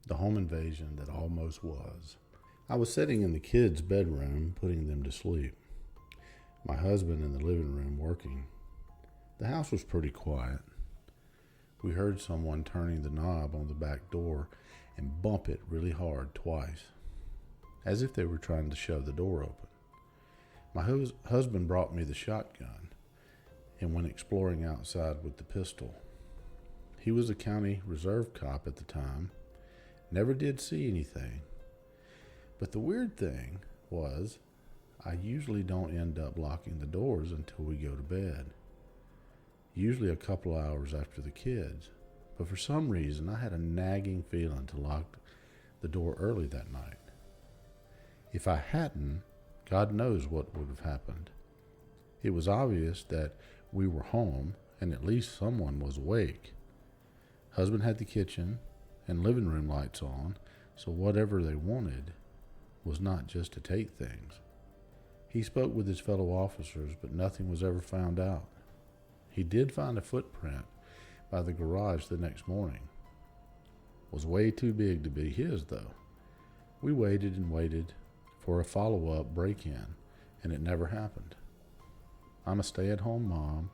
The home invasion that almost was. I was sitting in the kids' bedroom putting them to sleep. My husband in the living room working. The house was pretty quiet. We heard someone turning the knob on the back door and bump it really hard twice, as if they were trying to shove the door open. My husband brought me the shotgun and went exploring outside with the pistol. He was a county reserve cop at the time, never did see anything. But the weird thing was, I usually don't end up locking the doors until we go to bed, usually a couple hours after the kids. But for some reason, I had a nagging feeling to lock the door early that night. If I hadn't, God knows what would have happened. It was obvious that we were home and at least someone was awake. Husband had the kitchen and living room lights on, so whatever they wanted was not just to take things. He spoke with his fellow officers, but nothing was ever found out. He did find a footprint by the garage the next morning. Was way too big to be his, though. We waited and waited for a follow-up break-in, and it never happened. I'm a stay-at-home mom,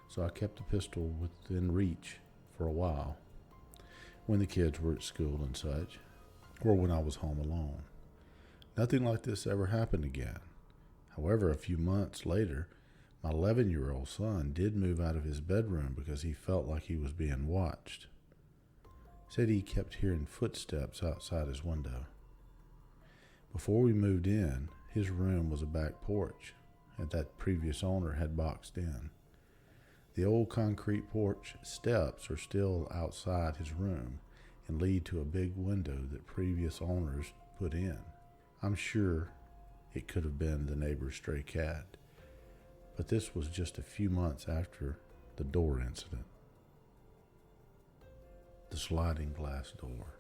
so I kept the pistol within reach for a while when the kids were at school and such, or when I was home alone. Nothing like this ever happened again. However, a few months later, my 11-year-old son did move out of his bedroom because he felt like he was being watched. Said he kept hearing footsteps outside his window. Before we moved in, his room was a back porch that previous owner had boxed in. The old concrete porch steps are still outside his room and lead to a big window that previous owners put in. I'm sure it could have been the neighbor's stray cat, but this was just a few months after the door incident. The sliding glass door.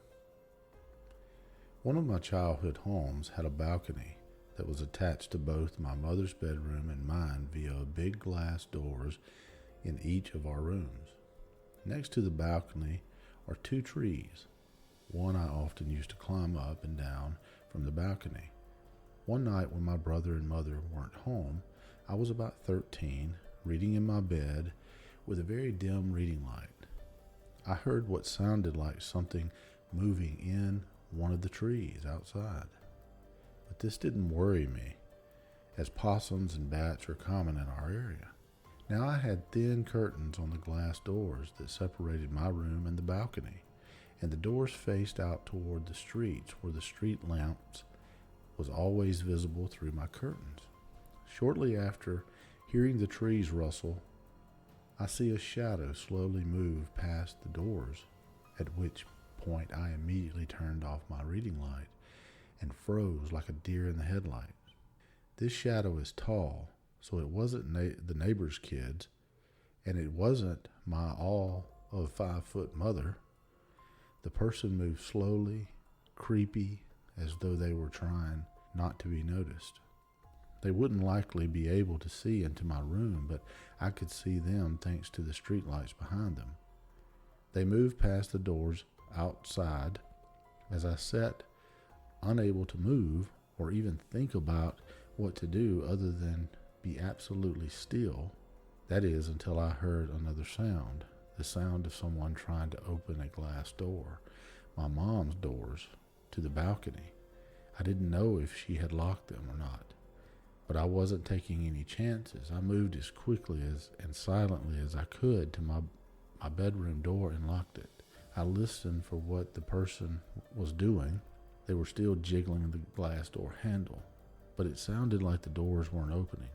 One of my childhood homes had a balcony that was attached to both my mother's bedroom and mine via big glass doors in each of our rooms. Next to the balcony are two trees. One I often used to climb up and down from the balcony. One night when my brother and mother weren't home, I was about 13, reading in my bed with a very dim reading light. I heard what sounded like something moving in one of the trees outside. But this didn't worry me, as possums and bats are common in our area. Now I had thin curtains on the glass doors that separated my room and the balcony, and the doors faced out toward the streets where the street lamps was always visible through my curtains. Shortly after hearing the trees rustle, I see a shadow slowly move past the doors, at which point I immediately turned off my reading light and froze like a deer in the headlights. This shadow is tall, so it wasn't the neighbor's kids, and it wasn't my all of 5-foot mother. The person moved slowly, creepy, as though they were trying not to be noticed. They wouldn't likely be able to see into my room, but I could see them thanks to the streetlights behind them. They moved past the doors outside as I sat unable to move or even think about what to do other than be absolutely still. That is, until I heard another sound, the sound of someone trying to open a glass door, my mom's doors, to the balcony. I didn't know if she had locked them or not, but I wasn't taking any chances. I moved as quickly and silently as I could to my bedroom door and locked it. I listened for what the person was doing. They were still jiggling the glass door handle, but it sounded like the doors weren't opening.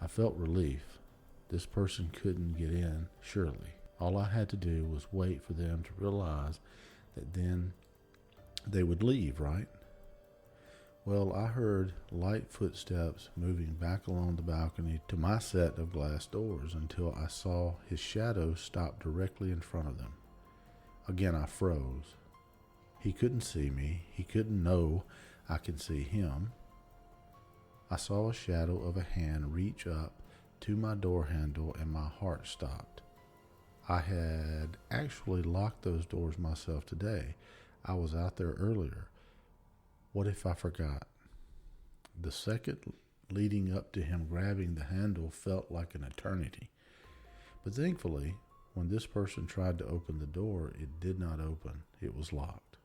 I felt relief. This person couldn't get in, surely. All I had to do was wait for them to realize that then they would leave, right? Well, I heard light footsteps moving back along the balcony to my set of glass doors until I saw his shadow stop directly in front of them. Again, I froze. He couldn't see me. He couldn't know I could see him. I saw a shadow of a hand reach up to my door handle and my heart stopped. I had actually locked those doors myself today. I was out there earlier. What if I forgot? The second leading up to him grabbing the handle felt like an eternity. But thankfully, when this person tried to open the door, it did not open. It was locked.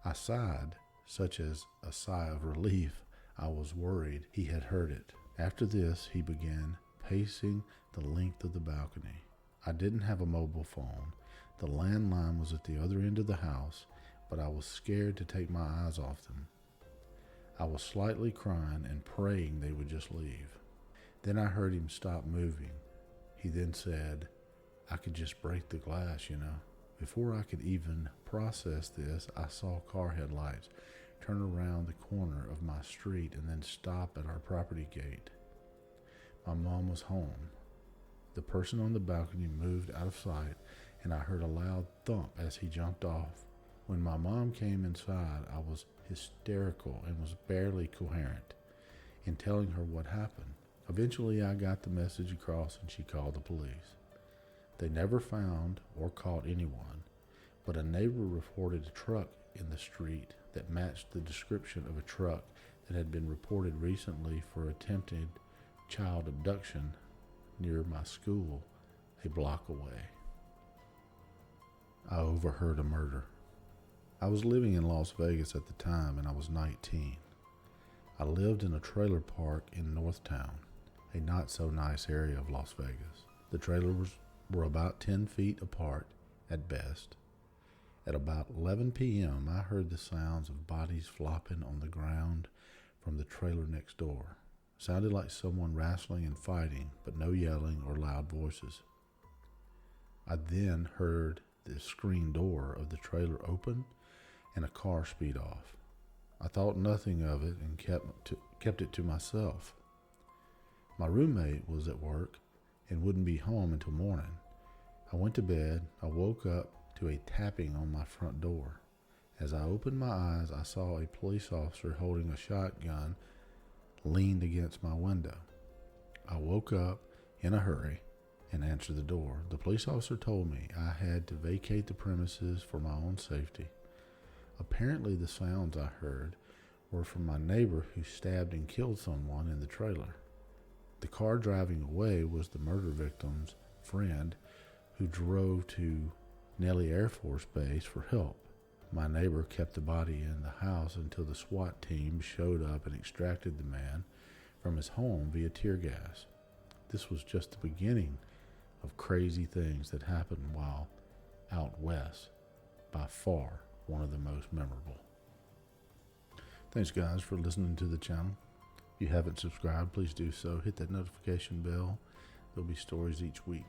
I sighed, such as a sigh of relief. I was worried he had heard it. After this, he began pacing the length of the balcony. I didn't have a mobile phone. The landline was at the other end of the house, but I was scared to take my eyes off them. I was slightly crying and praying they would just leave. Then I heard him stop moving. He then said, "I could just break the glass, you know." Before I could even process this, I saw car headlights turn around the corner of my street and then stop at our property gate. My mom was home. The person on the balcony moved out of sight, and I heard a loud thump as he jumped off. When my mom came inside, I was hysterical and was barely coherent in telling her what happened. Eventually, I got the message across and she called the police. They never found or caught anyone, but a neighbor reported a truck in the street that matched the description of a truck that had been reported recently for attempted child abduction near my school a block away. I overheard a murder. I was living in Las Vegas at the time and I was 19. I lived in a trailer park in Northtown, a not so nice area of Las Vegas. The trailers were about 10 feet apart at best. At about 11 p.m., I heard the sounds of bodies flopping on the ground from the trailer next door. It sounded like someone wrestling and fighting, but no yelling or loud voices. I then heard the screen door of the trailer open and a car speed off. I thought nothing of it and kept it to myself. My roommate was at work and wouldn't be home until morning. I went to bed. I woke up to a tapping on my front door. As I opened my eyes, I saw a police officer holding a shotgun leaned against my window. I woke up in a hurry and answered the door. The police officer told me I had to vacate the premises for my own safety. Apparently, the sounds I heard were from my neighbor who stabbed and killed someone in the trailer. The car driving away was the murder victim's friend who drove to Nellie Air Force Base for help. My neighbor kept the body in the house until the SWAT team showed up and extracted the man from his home via tear gas. This was just the beginning of crazy things that happened while out west. By far, one of the most memorable. Thanks, guys, for listening to the channel. If you haven't subscribed, please do so. Hit that notification bell. There'll be stories each week.